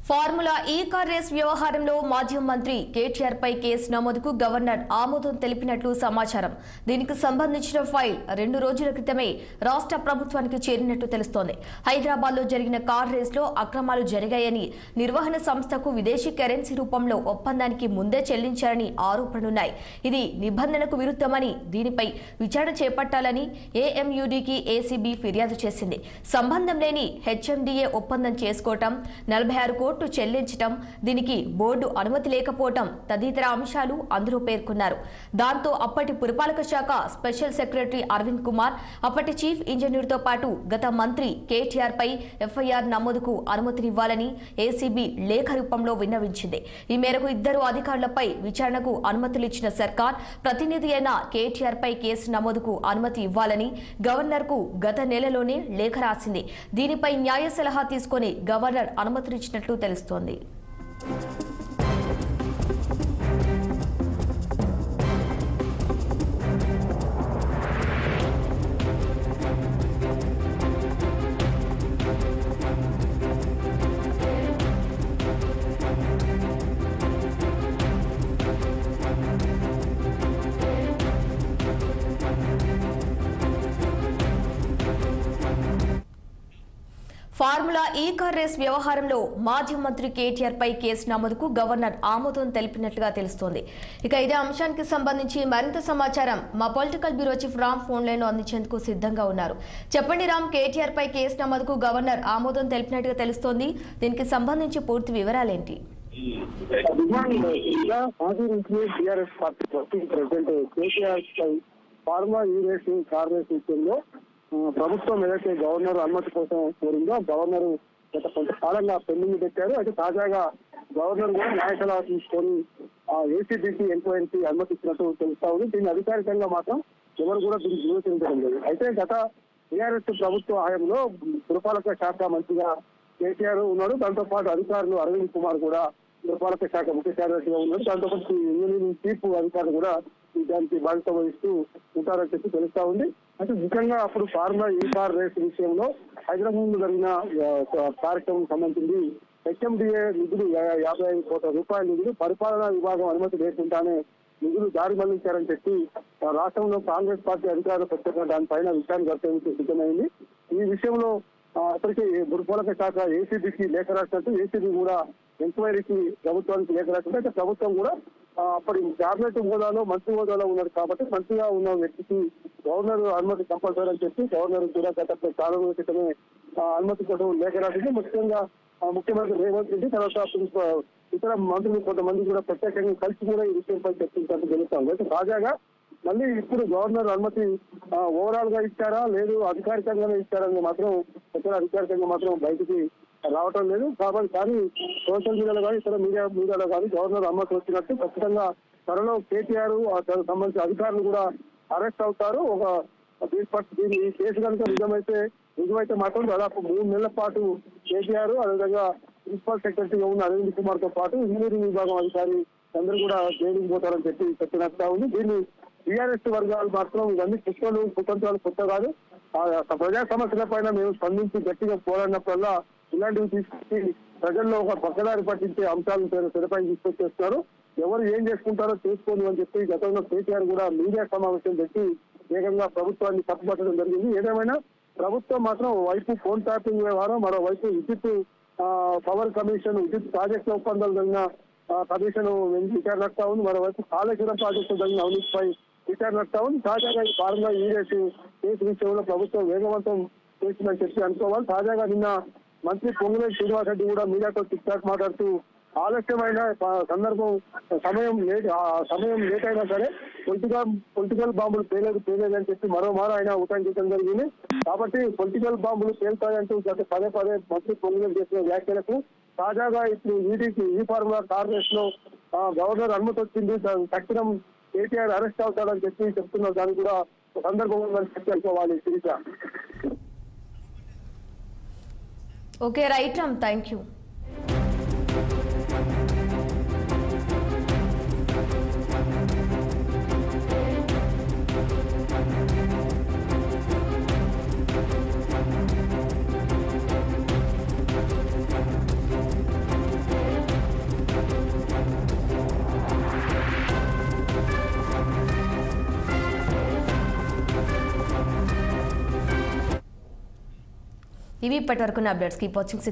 Formula ఈ car race వ్యవహారంలో మాజీ మంత్రి కేటీఆర్ పై కేసు నమోదుకు గవర్నర్ ఆమోదం తెలిపినట్లు సమాచారం. దీనికి సంబంధించిన ఫైల్ 2 రోజుల క్రితమే రాష్ట్ర ప్రభుత్వానికి చేరినట్టు తెలుస్తోంది. హైదరాబాద్ లో జరిగిన కార్ రేస్ లో అక్రమాలు జరిగాయని, నిర్వహణ సంస్థకు విదేశీ కరెన్సీ రూపంలో ఒప్పందానికి ముందే చెల్లించారని ఆరోపణలున్నాయి. ఇది నిబంధనకు విరుద్ధమని, దీనిపై విచారణ చేపట్టాలని ఏఎంయూడీకి ఏసీబీ ఫిర్యాదు చేసింది. సంబంధం లేని హెచ్ఎండిఏ ఒప్పందం చేసుకోవటం, 46 కోట్లు చెల్లించటం, దీనికి బోర్డు అనుమతి లేకపోవటం తదితర అంశాలు అందులో పేర్కొన్నారు. దాంతో అప్పటి పురపాలక శాఖ స్పెషల్ సెక్రటరీ అరవింద్ కుమార్, అప్పటి చీఫ్ ఇంజనీర్తో పాటు గత మంత్రి కేటీఆర్ పై ఎఫ్ఐఆర్ నమోదుకు అనుమతినివ్వాలని ఏసీబీ లేఖ రూపంలో విన్నవించింది. ఈ మేరకు 2 అధికారులపై విచారణకు అనుమతులిచ్చిన సర్కార్ ప్రతినిధి అయిన కేటీఆర్ పై కేసు నమోదుకు అనుమతి ఇవ్వాలని గవర్నర్కు గత నెలలోనే లేఖ రాసింది. దీనిపై న్యాయ సలహా తీసుకుని గవర్నర్ అనుమతినిచ్చినట్లు తెలుస్తోంది. ఫార్ములా ఈ కార్ రేస్ వ్యవహారంలో మాజీ మంత్రి కేటీఆర్ పై కేసు నమోదుకు గవర్నర్ ఆమోదం తెలిపినట్లుగా తెలుస్తోంది. ఇక ఇదే అంశానికి సంబంధించి మరింత సమాచారం మా political bureau chief Ram phone line లో అందించేందుకు సిద్ధంగా ఉన్నారు. చెప్పండి రామ్, కేటీఆర్ పై కేసు నమోదుకు గవర్నర్ ఆమోదం తెలిపినట్టుగా తెలుస్తోంది. దీనికి సంబంధించి పూర్తి వివరాలేంటి? ప్రభుత్వం ఏదైతే గవర్నర్ అనుమతి కోసం కోరిందో గవర్నర్ గత కొంతకాలంగా పెండింగ్ పెట్టారు. అయితే తాజాగా గవర్నర్ కూడా న్యాయ సలహా తీసుకొని ఏసీబీకి ఎంక్వైరీకి అనుమతి ఇచ్చినట్టు తెలుస్తా ఉంది. దీన్ని అధికారికంగా మాత్రం ఎవరు కూడా దీన్ని ధృవీకరించడం లేదు. అయితే గత టీఆర్ఎస్ ప్రభుత్వ హయాంలో పురపాలక శాఖ మంత్రిగా కేటీఆర్ ఉన్నాడు. దాంతో పాటు అధికారులు అరవింద్ కుమార్ కూడా పురపాలక శాఖ ముఖ్య కార్యదర్శిగా ఉన్నాడు. దాంతో పాటు ఇంజనీరింగ్ చీఫ్ అధికారులు కూడా దానికి బాధ్యత వహిస్తూ ఉంటారని చెప్పి తెలుస్తా ఉంది. అయితే ముఖ్యంగా అప్పుడు ఫార్ములా ఈ కార్ రేస్ విషయంలో హైదరాబాద్ లో జరిగిన కార్యక్రమం సంబంధించి హెచ్ఎండిఏ నిధులు 55 కోట్ల రూపాయల నిధులు పరిపాలనా విభాగం అనుమతి లేకుండానే నిధులు దారి మళ్లించారని చెప్పి రాష్ట్రంలో కాంగ్రెస్ పార్టీ అధికారులు ప్రత్యేకంగా దానిపైన విచారణ జరిపేందుకు సిద్ధమైంది. ఈ విషయంలో అప్పటికే పురపాలక శాఖ ఏసీబీకి లేఖ రాసినట్టు, ఏసీబీ కూడా ఎంక్వైరీకి ప్రభుత్వానికి లేఖ రాసినట్టు. అయితే ప్రభుత్వం కూడా అప్పటి క్యాబినెట్ హోదాలో మంత్రి హోదాలో ఉన్నారు కాబట్టి మంత్రిగా ఉన్న వ్యక్తికి గవర్నర్ అనుమతి కంపల్సరీ అని చెప్పి గవర్నర్ కూడా గత చాలా రోజుల క్రితమే అనుమతి కోసం లేఖ రాసింది. ముఖ్యంగా ముఖ్యమంత్రి రేవంత్ రెడ్డి తర్వాత ఇతర మంత్రులు కొంతమంది కూడా ప్రత్యేకంగా కలిసి కూడా ఈ విషయంపై చర్చించినట్టు తెలుస్తాం. అయితే తాజాగా మళ్ళీ ఇప్పుడు గవర్నర్ అనుమతి ఓవరాల్ గా ఇచ్చారా లేదు అధికారికంగానే ఇచ్చారని మాత్రం ఎక్కడ అధికారికంగా మాత్రం బయటికి రావటం లేదు. కాబట్టి కానీ సోషల్ మీడియాలో కానీ ఇతర మీడియాలో కానీ గవర్నర్ అనుమతి వచ్చినట్టు ఖచ్చితంగా త్వరలో కేటీఆర్ సంబంధించిన అధికారులు కూడా అరెస్ట్ అవుతారు. ఈ కేసు కనుక నిజమైతే మాత్రం దాదాపు 3 నెలల పాటు కేటీఆర్ అదేవిధంగా ప్రిన్సిపల్ సెక్రటరీగా ఉన్న అరవింద్ కుమార్ తో పాటు ఇంజనీరింగ్ విభాగం అధికారి అందరూ కూడా జైలుకు పోతారని చెప్పి చెప్పినట్టుగా ఉంది. దీన్ని టీఆర్ఎస్ వర్గాలు మాత్రం ఇవన్నీ కుతంత్రాలు కొత్త కాదు. ప్రజా సమస్యల పైన మేము స్పందించి గట్టిగా పోరాడినప్పుడల్లా ఇలాంటివి తీసుకొచ్చి ప్రజల్లో ఒక పక్కదారి పట్టించే అంశాలను తెరపై తీసుకొచ్చేస్తున్నారు. ఎవరు ఏం చేసుకుంటారో చేసుకోండి అని చెప్పి గతంలో కేటీఆర్ కూడా మీడియా సమావేశం పెట్టి వేగంగా ప్రభుత్వాన్ని తప్పుపట్టడం జరిగింది. ఏదేమైనా ప్రభుత్వం మాత్రం వైపు ఫోన్ ట్యాపింగ్ వ్యవహారం, మరోవైపు విద్యుత్ పవర్ కమిషన్ విద్యుత్ ప్రాజెక్టు ఒప్పందాలు జరిగిన కమిషన్ విచారణ నడుతా ఉంది. మరోవైపు కాళేశ్వరం ప్రాజెక్టు జరిగిన అవినీతిపై విచారణ నడుతా ఉంది. తాజాగా ఈ ఫార్ములా ఈ రేసు కేసు విషయంలో ప్రభుత్వం వేగవంతం చేసిందని చెప్పి అనుకోవాలి. తాజాగా నిన్న మంత్రి పొంగులేటి శ్రీనివాసరెడ్డి కూడా మీడియాతో టిక్టాక్ మాట్లాడుతూ ఆలస్యమైన సందర్భం సమయం లేట్ అయినా సరే పొలిటికల్ బాంబులు పేలేదని చెప్పి మరోమారు ఆయన ఉటంకించడం జరిగింది. కాబట్టి పొలిటికల్ బాంబులు పేలుతాయంటూ గత పదే మంత్రి పొంగులేటి చేసిన వ్యాఖ్యలకు తాజాగా ఇప్పుడు ఈ ఫార్ములా కార్ రేస్ లో గవర్నర్ అనుమతి వచ్చింది, తక్షణం కేటీఆర్ అరెస్ట్ అవుతాడని చెప్పి చెప్తున్నారు. దానికి కూడా సందర్భంగా అనుకోవాలి. Sirisha. Okay, right Ram, thank you. ఇవి ఇప్పటివరకు అప్డేట్స్. Keep watching 6